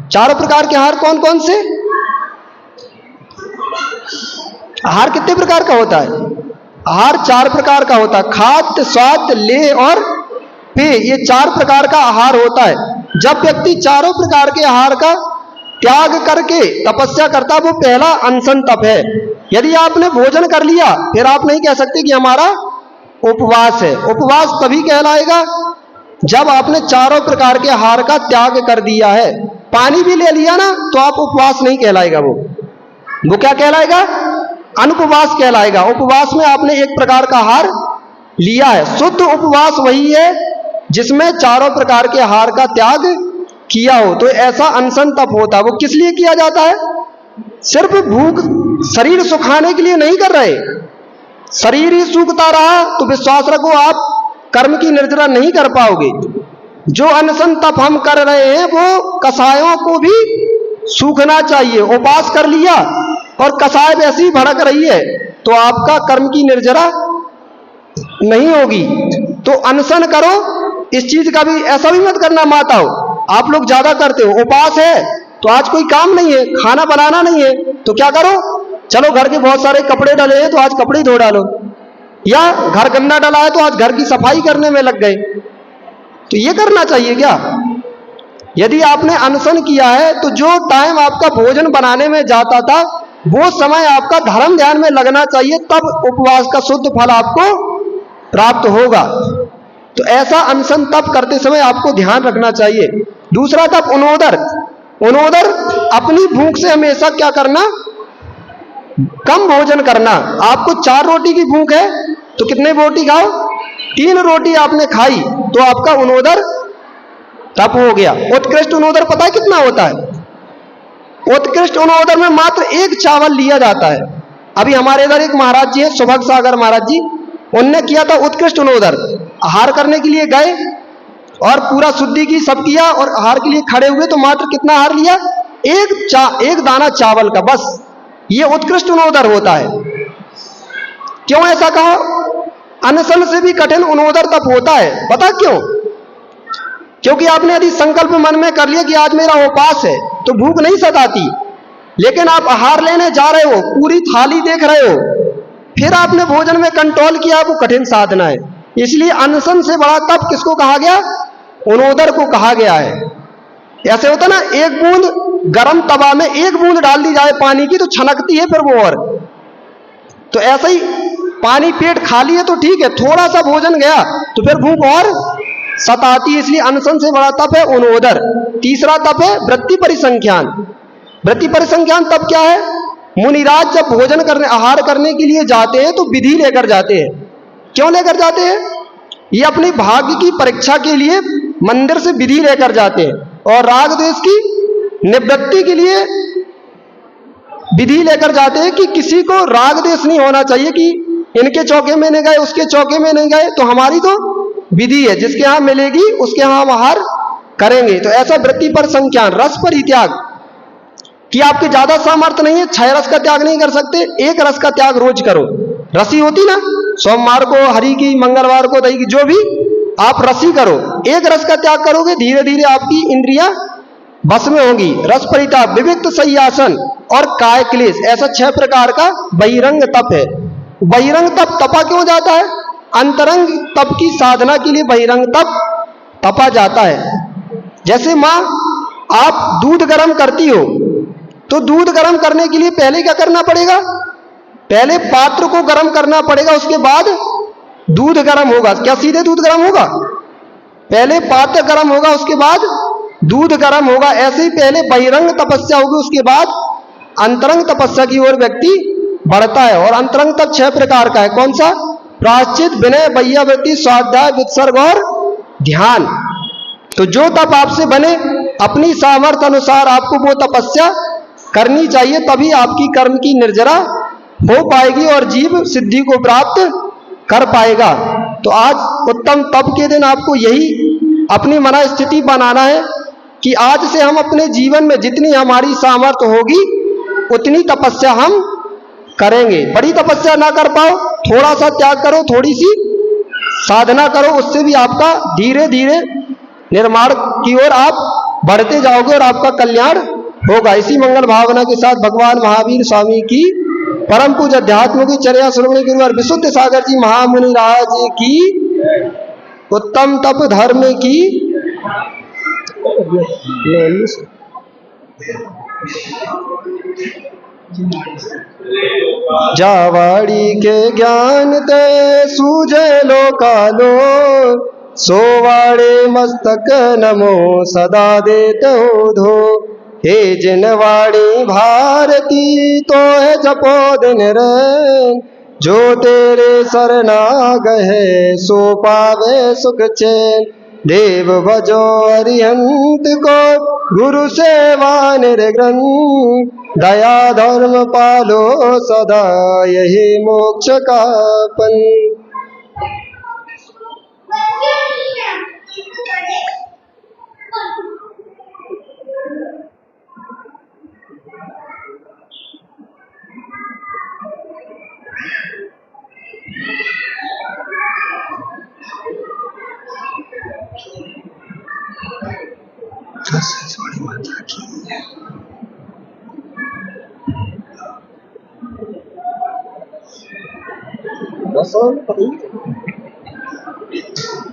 चारों प्रकार के आहार कौन कौन से? आहार कितने प्रकार का होता है? आहार 4 प्रकार का होता है। खाद्य, स्वाद, लेह और पेय, ये 4 प्रकार का आहार होता है। जब व्यक्ति चारों प्रकार के आहार का त्याग करके तपस्या करता, वो पहला अनशन तप है। यदि आपने भोजन कर लिया फिर आप नहीं कह सकते कि हमारा उपवास है। उपवास तभी कहलाएगा जब आपने चारों प्रकार के आहार का त्याग कर दिया है। पानी भी ले लिया ना तो आप उपवास नहीं कहलाएगा, वो क्या कहलाएगा? अनुपवास कहलाएगा। उपवास में आपने एक प्रकार का आहार लिया है। शुद्ध उपवास वही है जिसमें चारों प्रकार के आहार का त्याग किया हो। तो ऐसा अनशन तप होता है। वो किस लिए किया जाता है? सिर्फ भूख, शरीर सुखाने के लिए नहीं कर रहे। शरीर ही सूखता रहा तो विश्वास रखो आप कर्म की निर्जरा नहीं कर पाओगे। जो अनशन तप हम कर रहे हैं वो कसायों को भी सूखना चाहिए। उपवास कर लिया और कसाय वैसी भड़क रही है तो आपका कर्म की निर्जरा नहीं होगी। तो अनशन करो। इस चीज का भी ऐसा भी मत करना माताओं, आप लोग ज्यादा करते हो। उपवास है तो आज कोई काम नहीं है, खाना बनाना नहीं है, तो क्या करो, चलो घर के बहुत सारे कपड़े डले हैं तो आज कपड़े ही धो डालो, या घर गंदा डला है तो आज घर की सफाई करने में लग गए। तो ये करना चाहिए क्या? यदि आपने अनशन किया है तो जो टाइम आपका भोजन बनाने में जाता था वो समय आपका धर्म ध्यान में लगना चाहिए, तब उपवास का शुद्ध फल आपको प्राप्त होगा। तो ऐसा अनशन तप करते समय आपको ध्यान रखना चाहिए। दूसरा तप उनोदर। उनोदर अपनी भूख से हमेशा क्या करना? कम भोजन करना। आपको 4 रोटी की भूख है तो कितने रोटी खाओ? 3 रोटी आपने खाई तो आपका उनोदर तप हो गया। उत्कृष्ट उनोदर पता है कितना होता है? उत्कृष्ट उनोदर में मात्र 1 चावल लिया जाता है। अभी हमारे इधर एक महाराज जी है, सुभग सागर महाराज जी, उनने किया था उत्कृष्ट उनोदर। आहार करने के लिए गए और पूरा शुद्धि की सब किया और आहार के लिए खड़े हुए तो मात्र कितना आहार लिया? एक दाना चावल का, बस। ये उत्कृष्ट उनोदर होता है। क्यों ऐसा कहा? अनशन से भी कठिन उनोदर तप होता है। पता क्यों? क्योंकि आपने यदि संकल्प मन में कर लिया कि आज मेरा उपवास है तो भूख नहीं सताती, लेकिन आप आहार लेने जा रहे हो, पूरी थाली देख रहे हो, फिर आपने भोजन में कंट्रोल किया, वो कठिन साधना है। इसलिए अनशन से बड़ा तप किसको कहा गया? उनोदर को कहा गया है। ऐसे होता ना, एक बूंद गर्म तवा में 1 बूंद डाल दी जाए पानी की तो छनकती है फिर वो। और तो ऐसा ही पानी पेट खाली है तो ठीक है, थोड़ा सा भोजन गया तो फिर भूख और सताती है। इसलिए अनशन से बड़ा तप है उनोदर। तीसरा तप है वृत्ति परिसंख्यान। वृत्ति परिसंख्यान तप क्या है? मुनिराज जब भोजन करने, आहार करने के लिए जाते हैं तो विधि लेकर जाते हैं। क्यों लेकर जाते हैं? ये अपनी भाग्य की परीक्षा के लिए मंदिर से विधि लेकर जाते हैं, और राग द्वेष की निवृत्ति के लिए विधि लेकर जाते हैं कि किसी को राग द्वेष नहीं होना चाहिए कि इनके चौके में नहीं गए, उसके चौके में नहीं गए, तो हमारी तो विधि है, जिसके यहां मिलेगी उसके यहां हम आहार करेंगे। तो ऐसा वृत्ति पर संख्यान। रस पर ही त्याग, कि आपके ज्यादा सामर्थ्य नहीं है, 6 रस का त्याग नहीं कर सकते, 1 रस का त्याग रोज करो। रसी होती ना, सोमवार को हरि की, मंगलवार को दही की, जो भी आप रसी करो, 1 रस का त्याग करोगे, धीरे धीरे आपकी इंद्रियां बस में होंगी। रस परिताप, विविक्त सय्यासन और काय क्लेश, ऐसा 6 प्रकार का बहिरंग तप है। बहिरंग तप तपा क्यों जाता है? अंतरंग तप की साधना के लिए बहिरंग तप तपा जाता है। जैसे माँ आप दूध गर्म करती हो, तो दूध गर्म करने के लिए पहले क्या करना पड़ेगा? पहले पात्र को गर्म करना पड़ेगा, उसके बाद दूध गर्म होगा। क्या सीधे दूध गर्म होगा? पहले पात्र गर्म होगा, उसके बाद दूध गर्म होगा। ऐसे ही पहले बहिरंग तपस्या होगी, उसके बाद अंतरंग तपस्या की ओर व्यक्ति बढ़ता है। और अंतरंग तप 6 प्रकार का है। कौन सा? प्रायश्चित, विनय, वैयावृत्ति, स्वाध्याय, वित्सर्ग और ध्यान। तो जो तप आपसे बने, अपनी सामर्थ्य अनुसार आपको वो तपस्या करनी चाहिए, तभी आपकी कर्म की निर्जरा हो पाएगी और जीव सिद्धि को प्राप्त कर पाएगा। तो आज उत्तम तप के दिन आपको यही अपनी मन स्थिति बनाना है कि आज से हम अपने जीवन में जितनी हमारी सामर्थ्य होगी उतनी तपस्या हम करेंगे। बड़ी तपस्या ना कर पाओ, थोड़ा सा त्याग करो, थोड़ी सी साधना करो, उससे भी आपका धीरे धीरे निर्माण की ओर आप बढ़ते जाओगे और आपका कल्याण होगा। इसी मंगल भावना के साथ भगवान महावीर स्वामी की परम पूज्य अध्यात्म की चर्या श्रोमणी गुरु और विशुद्ध सागर जी महामुनि राज की उत्तम तप धर्म की जावाड़ी के ज्ञान ते सूझे लोकालो, सोवाड़े मस्तक नमो सदा देते धो। हे जिनवाड़ी भारती तो है जपो दिन रैन, जो तेरे शरणा गए सो पावे सुख चैन। देव भजो अरिहंत को गुरु सेवा निर्ग्रंथ, दया धर्म पालो सदा यही मोक्ष का पंथ।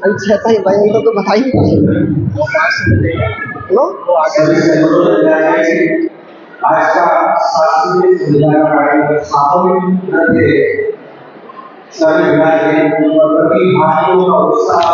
अच्छा भाई तो बताइए आज का शास्त्रीय सभी भारतीयों का उत्साह